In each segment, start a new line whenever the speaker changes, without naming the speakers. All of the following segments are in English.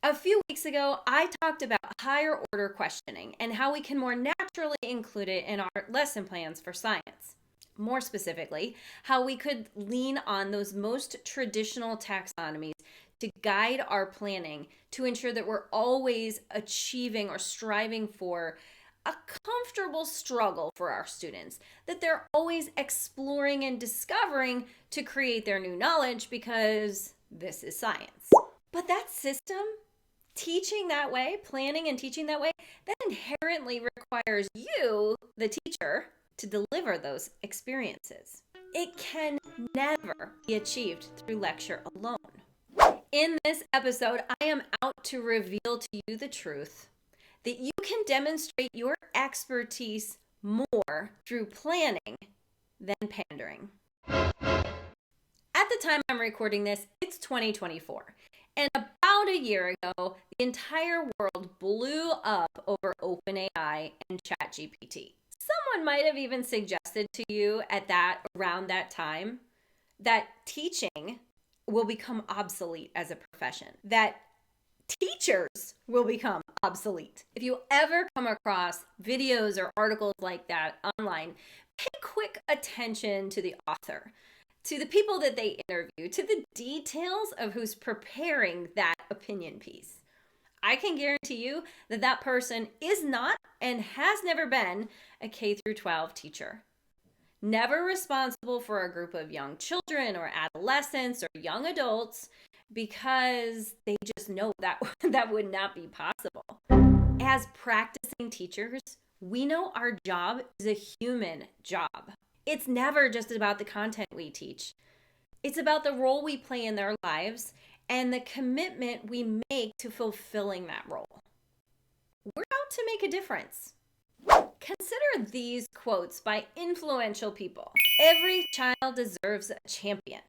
A few weeks ago, I talked about higher order questioning and how we can more naturally include it in our lesson plans for science. More specifically, how we could lean on those most traditional taxonomies to guide our planning to ensure that we're always achieving or striving for a comfortable struggle for our students, that they're always exploring and discovering to create their new knowledge because this is science. But that system, teaching that way, planning and teaching that way, that inherently requires you, the teacher, to deliver those experiences. It can never be achieved through lecture alone. In this episode, I am out to reveal to you the truth that you can demonstrate your expertise more through planning than pandering. At the time I'm recording this, it's 2024. And about a year ago, the entire world blew up over OpenAI and ChatGPT. Someone might have even suggested to you around that time that teaching will become obsolete as a profession, that teachers will become obsolete. If you ever come across videos or articles like that online, pay quick attention to the author, to the people that they interview, to the details of who's preparing that opinion piece. I can guarantee you that that person is not and has never been a K through 12 teacher. Never responsible for a group of young children or adolescents or young adults because they just know that that would not be possible. As practicing teachers, we know our job is a human job. It's never just about the content we teach. It's about the role we play in their lives and the commitment we make to fulfilling that role. We're out to make a difference. Consider these quotes by influential people. Every child deserves a champion.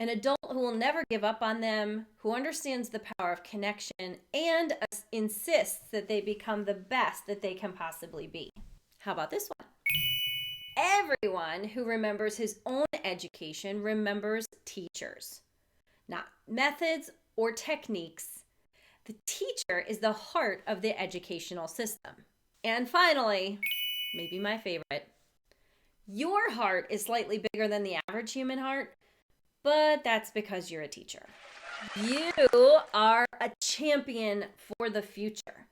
An adult who will never give up on them, who understands the power of connection, and insists that they become the best that they can possibly be. How about this one? Everyone who remembers his own education remembers teachers, not methods or techniques. The teacher is the heart of the educational system. And finally, maybe my favorite, your heart is slightly bigger than the average human heart, but that's because you're a teacher. You are a champion for the future,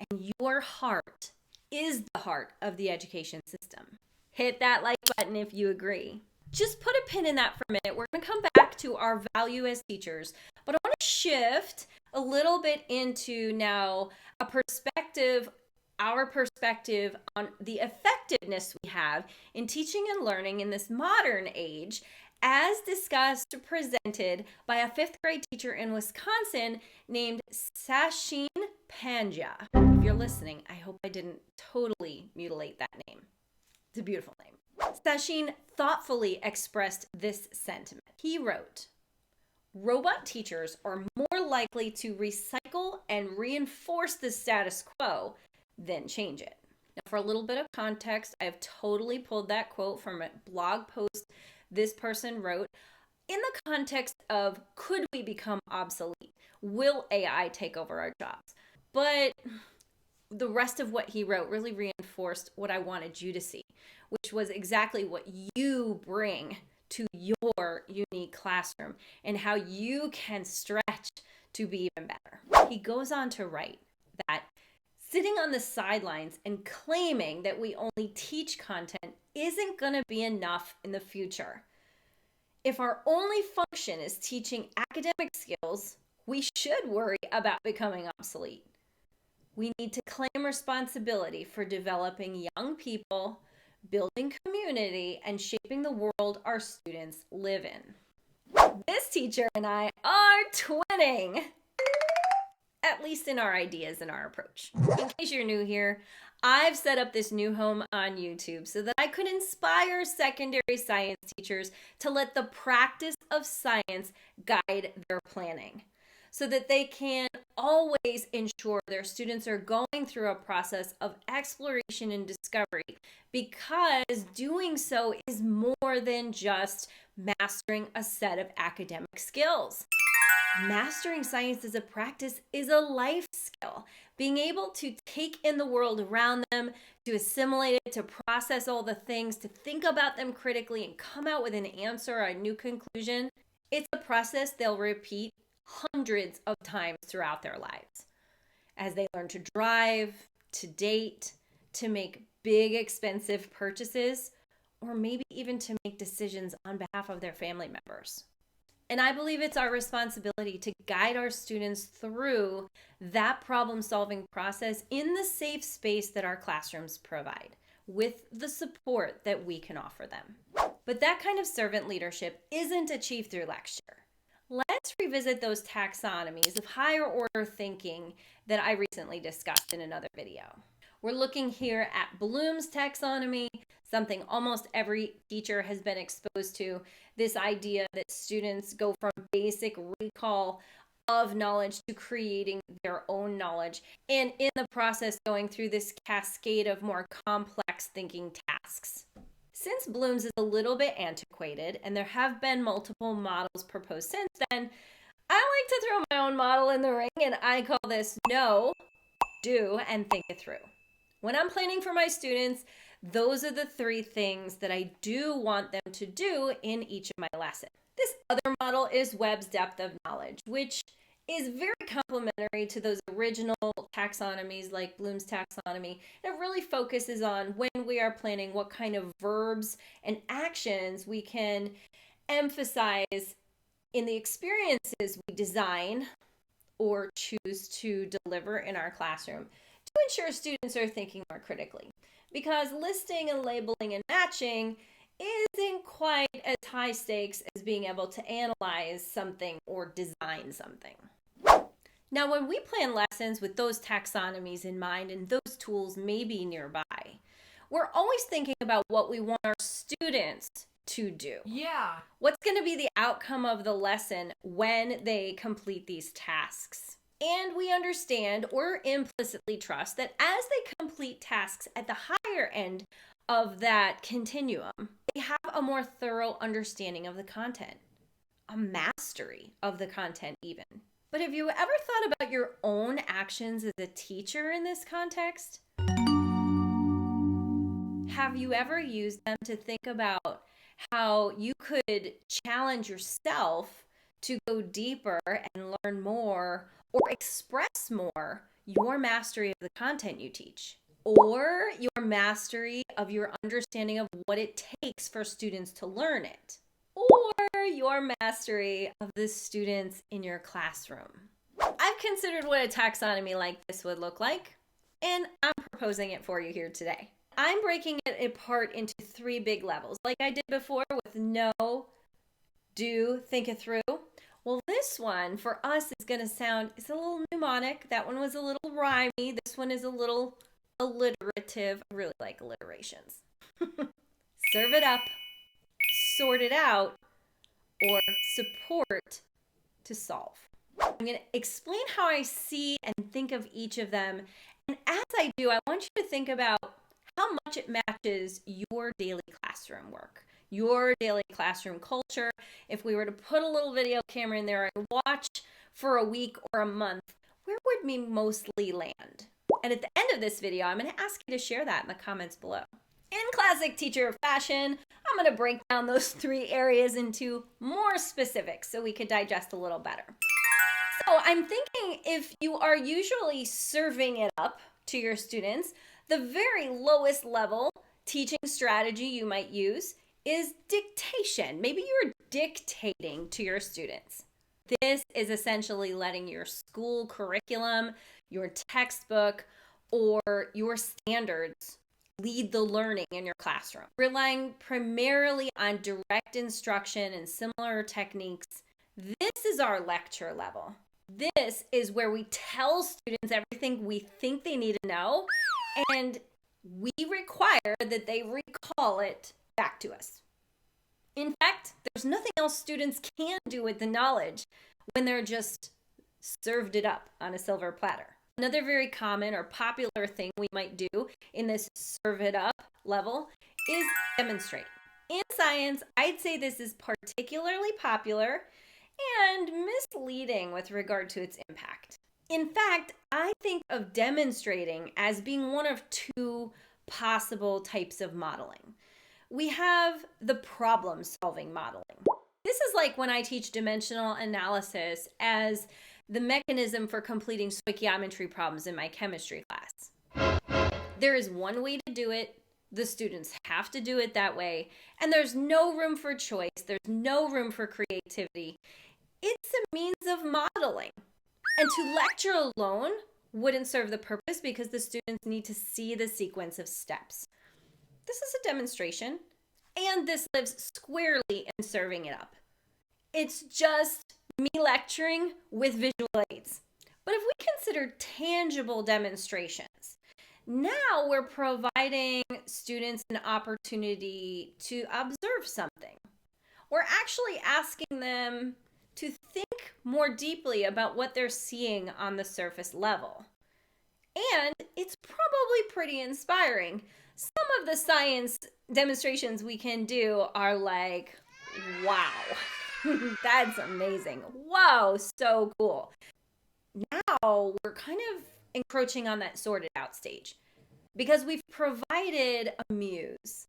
and your heart is the heart of the education system. Hit that like button if you agree. Just put a pin in that for a minute. We're going to come back to our value as teachers, but I want to shift a little bit into now our perspective on the effectiveness we have in teaching and learning in this modern age, as discussed, presented by a 5th grade teacher in Wisconsin named Sachin Pandya. If you're listening, I hope I didn't totally mutilate that name. It's a beautiful name. Sachin thoughtfully expressed this sentiment. He wrote, "Robot teachers are more likely to recycle and reinforce the status quo than change it." Now, for a little bit of context, I have totally pulled that quote from a blog post this person wrote in the context of, could we become obsolete? Will AI take over our jobs? But the rest of what he wrote really reinforced what I wanted you to see, which was exactly what you bring to your unique classroom and how you can stretch to be even better. He goes on to write that sitting on the sidelines and claiming that we only teach content isn't going to be enough in the future. If our only function is teaching academic skills, we should worry about becoming obsolete. We need to claim responsibility for developing young people, building community, and shaping the world our students live in. This teacher and I are twinning, at least in our ideas and our approach. In case you're new here, I've set up this new home on YouTube so that I could inspire secondary science teachers to let the practice of science guide their planning, so that they can always ensure their students are going through a process of exploration and discovery, because doing so is more than just mastering a set of academic skills. Mastering science as a practice is a life skill. Being able to take in the world around them, to assimilate it, to process all the things, to think about them critically and come out with an answer or a new conclusion, it's a process they'll repeat hundreds of times throughout their lives. As they learn to drive, to date, to make big, expensive purchases, or maybe even to make decisions on behalf of their family members. And I believe it's our responsibility to guide our students through that problem-solving process in the safe space that our classrooms provide, with the support that we can offer them. But that kind of servant leadership isn't achieved through lecture. Let's revisit those taxonomies of higher order thinking that I recently discussed in another video. We're looking here at Bloom's taxonomy, something almost every teacher has been exposed to, this idea that students go from basic recall of knowledge to creating their own knowledge, and in the process going through this cascade of more complex thinking tasks. Since Bloom's is a little bit antiquated, and there have been multiple models proposed since then, I like to throw my own model in the ring, and I call this know, do, and think it through. When I'm planning for my students, those are the 3 things that I do want them to do in each of my lessons. This other model is Webb's depth of knowledge, which is very complementary to those original taxonomies like Bloom's taxonomy. It really focuses on when we are planning what kind of verbs and actions we can emphasize in the experiences we design or choose to deliver in our classroom to ensure students are thinking more critically. Because listing and labeling and matching isn't quite as high stakes as being able to analyze something or design something. Now, when we plan lessons with those taxonomies in mind and those tools may be nearby, we're always thinking about what we want our students to do.
Yeah.
What's going to be the outcome of the lesson when they complete these tasks? And we understand or implicitly trust that as they complete tasks at the higher end of that continuum, they have a more thorough understanding of the content, a mastery of the content even. But have you ever thought about your own actions as a teacher in this context? Have you ever used them to think about how you could challenge yourself to go deeper and learn more or express more your mastery of the content you teach, or your mastery of your understanding of what it takes for students to learn it, or your mastery of the students in your classroom? I've considered what a taxonomy like this would look like, and I'm proposing it for you here today. I'm breaking it apart into 3 big levels, like I did before with know, do, think it through. Well, this one for us is going to sound, it's a little mnemonic. That one was a little rhymey. This one is a little alliterative. I really like alliterations. Serve it up, sort it out, or support to solve. I'm going to explain how I see and think of each of them. And as I do, I want you to think about how much it matches your daily classroom work, your daily classroom culture. If we were to put a little video camera in there and watch for a week or a month, where would we mostly land? And at the end of this video, I'm going to ask you to share that in the comments below. In classic teacher fashion, I'm going to break down those 3 areas into more specifics so we could digest a little better. So I'm thinking if you are usually serving it up to your students, the very lowest level teaching strategy you might use is dictation. Maybe you're dictating to your students. This is essentially letting your school curriculum, your textbook, or your standards lead the learning in your classroom. Relying primarily on direct instruction and similar techniques, this is our lecture level. This is where we tell students everything we think they need to know, and we require that they recall it back to us. In fact, there's nothing else students can do with the knowledge when they're just served it up on a silver platter. Another very common or popular thing we might do in this serve it up level is demonstrate. In science, I'd say this is particularly popular and misleading with regard to its impact. In fact, I think of demonstrating as being one of two possible types of modeling. We have the problem solving modeling. This is like when I teach dimensional analysis as the mechanism for completing stoichiometry problems in my chemistry class. There is one way to do it. The students have to do it that way. And there's no room for choice. There's no room for creativity. It's a means of modeling. And to lecture alone wouldn't serve the purpose because the students need to see the sequence of steps. This is a demonstration, and this lives squarely in serving it up. It's just me lecturing with visual aids. But if we consider tangible demonstrations, now we're providing students an opportunity to observe something. We're actually asking them to think more deeply about what they're seeing on the surface level. And it's probably pretty inspiring. Some of the science demonstrations we can do are like, wow, that's amazing. Whoa, so cool. Now we're kind of encroaching on that sorted out stage because we've provided a muse.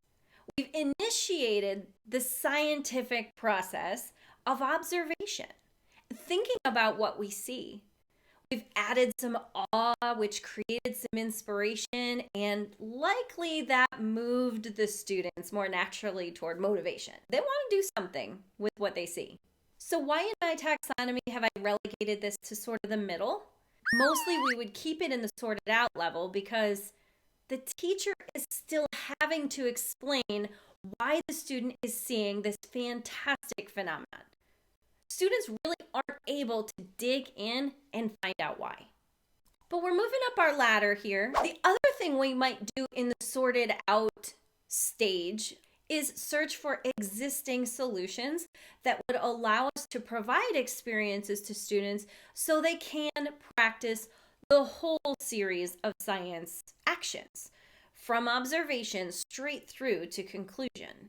We've initiated the scientific process of observation, thinking about what we see. We've added some awe, which created some inspiration, and likely that moved the students more naturally toward motivation. They want to do something with what they see. So why in my taxonomy have I relegated this to sort of the middle? Mostly we would keep it in the sorted out level because the teacher is still having to explain why the student is seeing this fantastic phenomenon. Students really aren't able to dig in and find out why. But we're moving up our ladder here. The other thing we might do in the sorted out stage is search for existing solutions that would allow us to provide experiences to students so they can practice the whole series of science actions, from observation straight through to conclusion.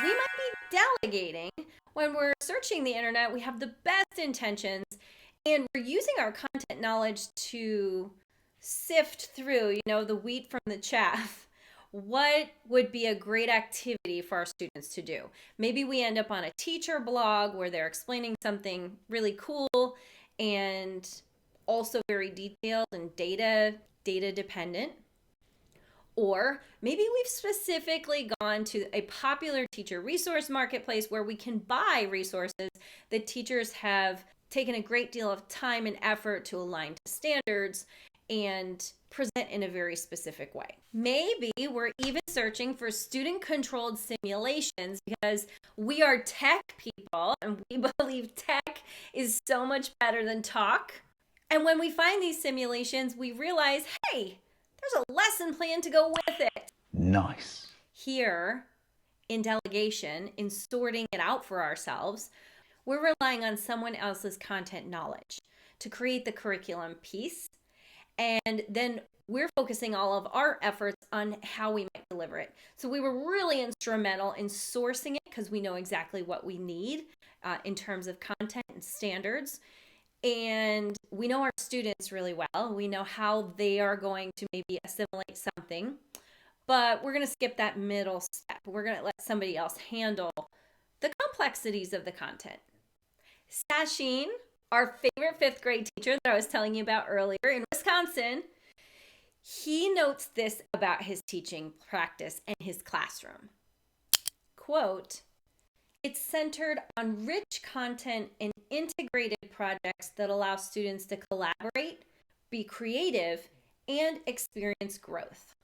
We might be delegating. When we're searching the internet, we have the best intentions, and we're using our content knowledge to sift through, the wheat from the chaff. What would be a great activity for our students to do? Maybe we end up on a teacher blog where they're explaining something really cool and also very detailed and data dependent. Or maybe we've specifically gone to a popular teacher resource marketplace where we can buy resources that teachers have taken a great deal of time and effort to align to standards and present in a very specific way. Maybe we're even searching for student-controlled simulations because we are tech people and we believe tech is so much better than talk. And when we find these simulations, we realize, hey, there's a lesson plan to go with it.
Nice.
Here, in delegation, in sorting it out for ourselves, we're relying on someone else's content knowledge to create the curriculum piece. And then we're focusing all of our efforts on how we might deliver it. So we were really instrumental in sourcing it because we know exactly what we need in terms of content and standards. And we know our students really well. We know how they are going to maybe assimilate something, but we're going to skip that middle step. We're going to let somebody else handle the complexities of the content. Sasheen, our favorite fifth grade teacher that I was telling you about earlier in Wisconsin, he notes this about his teaching practice and his classroom. Quote, "It's centered on rich content and integrated projects that allow students to collaborate, be creative, and experience growth."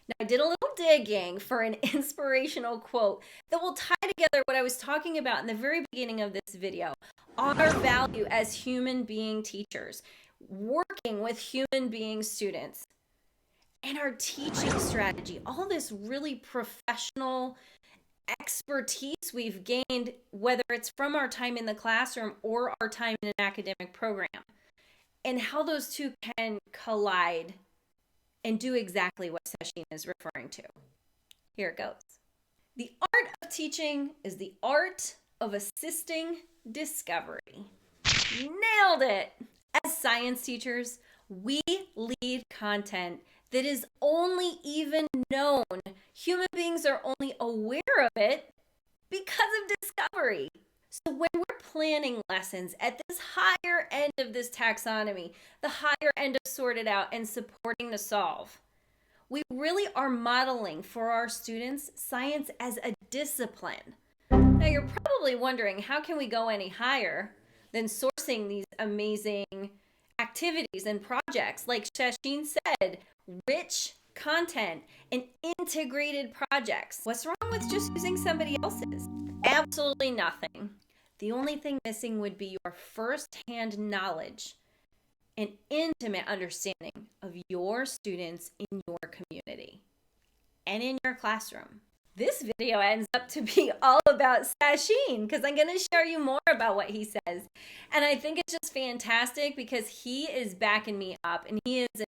Now, I did a little digging for an inspirational quote that will tie together what I was talking about in the very beginning of this video. Our value as human being teachers, working with human being students, and our teaching strategy, all this really professional expertise we've gained, whether it's from our time in the classroom or our time in an academic program, and how those two can collide and do exactly what Sasheen is referring to. Here it goes. "The art of teaching is the art of assisting discovery. Nailed it! As science teachers, we lead content that is only even known. Human beings are only aware of it because of discovery. So when we're planning lessons at this higher end of this taxonomy, the higher end of sorted out and supporting to solve, we really are modeling for our students science as a discipline. Now you're probably wondering, how can we go any higher than sourcing these amazing activities and projects? Like Shasheen said, rich content and integrated projects. What's wrong with just using somebody else's? Absolutely nothing. The only thing missing would be your first-hand knowledge and intimate understanding of your students in your community and in your classroom. This video ends up to be all about Sasheen because I'm going to share you more about what he says. And I think it's just fantastic because he is backing me up, and he is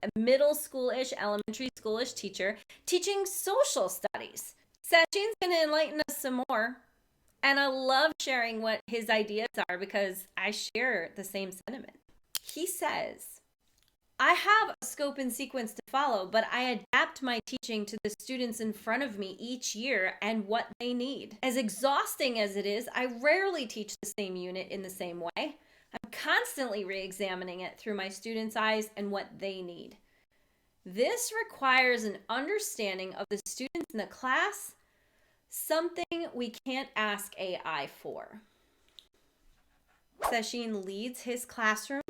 a middle schoolish, elementary schoolish teacher teaching social studies. Sasheen's going to enlighten us some more. And I love sharing what his ideas are because I share the same sentiment. He says, I have a scope and sequence to follow, but I adapt my teaching to the students in front of me each year and what they need. As exhausting as it is, I rarely teach the same unit in the same way. I'm constantly re-examining it through my students' eyes and what they need. This requires an understanding of the students in the class, something we can't ask AI for. Sasheen leads his classroom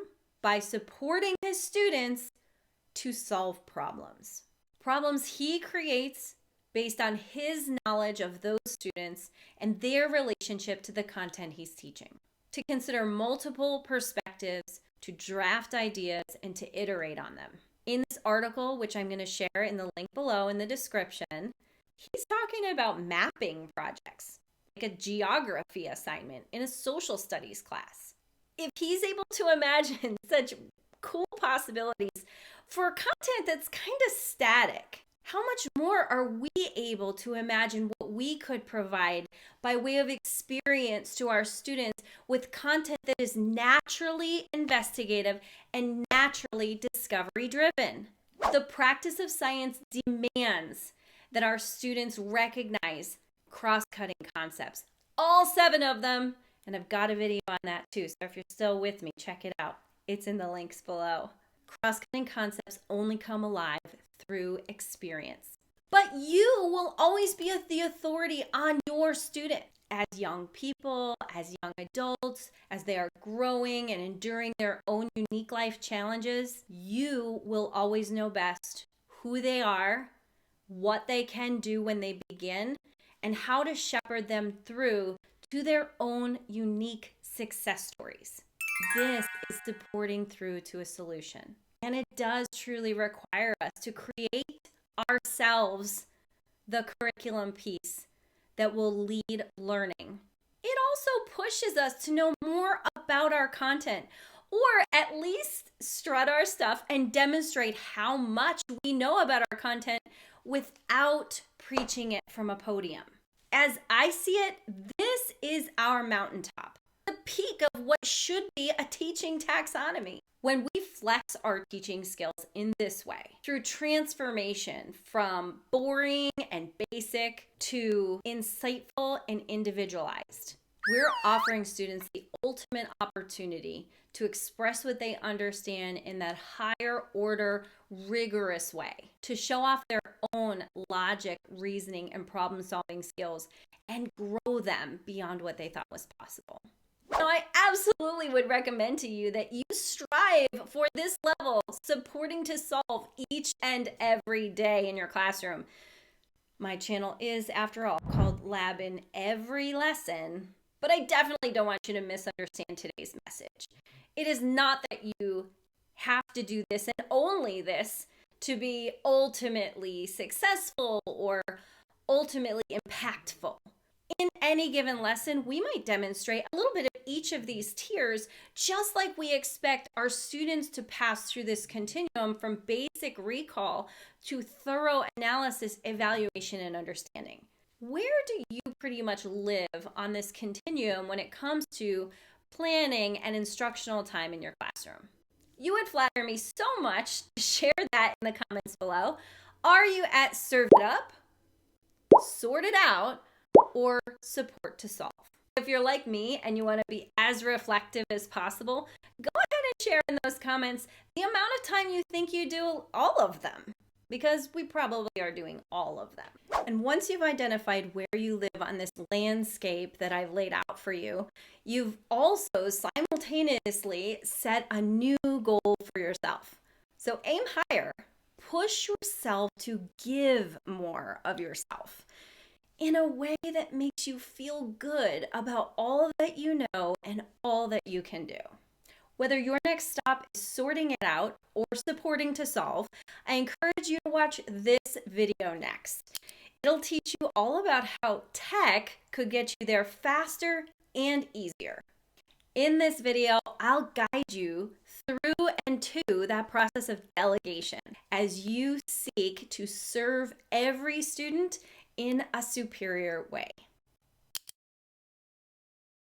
by supporting his students to solve problems. Problems he creates based on his knowledge of those students and their relationship to the content he's teaching. To consider multiple perspectives, to draft ideas, and to iterate on them. In this article, which I'm going to share in the link below in the description, he's talking about mapping projects, like a geography assignment in a social studies class. If he's able to imagine such cool possibilities for content that's kind of static, how much more are we able to imagine what we could provide by way of experience to our students with content that is naturally investigative and naturally discovery driven? The practice of science demands that our students recognize cross-cutting concepts, all 7 of them. And I've got a video on that too, so if you're still with me, check it out. It's in the links below. Cross-cutting concepts only come alive through experience. But you will always be the authority on your student. As young people, as young adults, as they are growing and enduring their own unique life challenges, you will always know best who they are, what they can do when they begin, and how to shepherd them through to their own unique success stories. This is supporting through to a solution. And it does truly require us to create ourselves the curriculum piece that will lead learning. It also pushes us to know more about our content, or at least strut our stuff and demonstrate how much we know about our content without preaching it from a podium. As I see it, this is our mountaintop, the peak of what should be a teaching taxonomy. When we flex our teaching skills in this way, through transformation from boring and basic to insightful and individualized, we're offering students the ultimate opportunity to express what they understand in that higher order, rigorous way, to show off their own logic, reasoning, and problem-solving skills and grow them beyond what they thought was possible. Now, I absolutely would recommend to you that you strive for this level, supporting to solve each and every day in your classroom. My channel is, after all, called Lab in Every Lesson, but I definitely don't want you to misunderstand today's message. It is not that you have to do this and only this to be ultimately successful or ultimately impactful. In any given lesson, we might demonstrate a little bit of each of these tiers, just like we expect our students to pass through this continuum from basic recall to thorough analysis, evaluation, and understanding. Where do you pretty much live on this continuum when it comes to planning and instructional time in your classroom? You would flatter me so much to share that in the comments below. Are you at serve it up, sort it out, or support to solve? If you're like me and you want to be as reflective as possible, go ahead and share in those comments the amount of time you think you do all of them, because we probably are doing all of them. And once you've identified where you live on this landscape that I've laid out for you, you've also simultaneously set a new goal for yourself. So aim higher. Push yourself to give more of yourself in a way that makes you feel good about all that you know and all that you can do. Whether your next stop is sorting it out or supporting to solve, I encourage you to watch this video next. It'll teach you all about how tech could get you there faster and easier. In this video, I'll guide you through and to that process of delegation as you seek to serve every student in a superior way.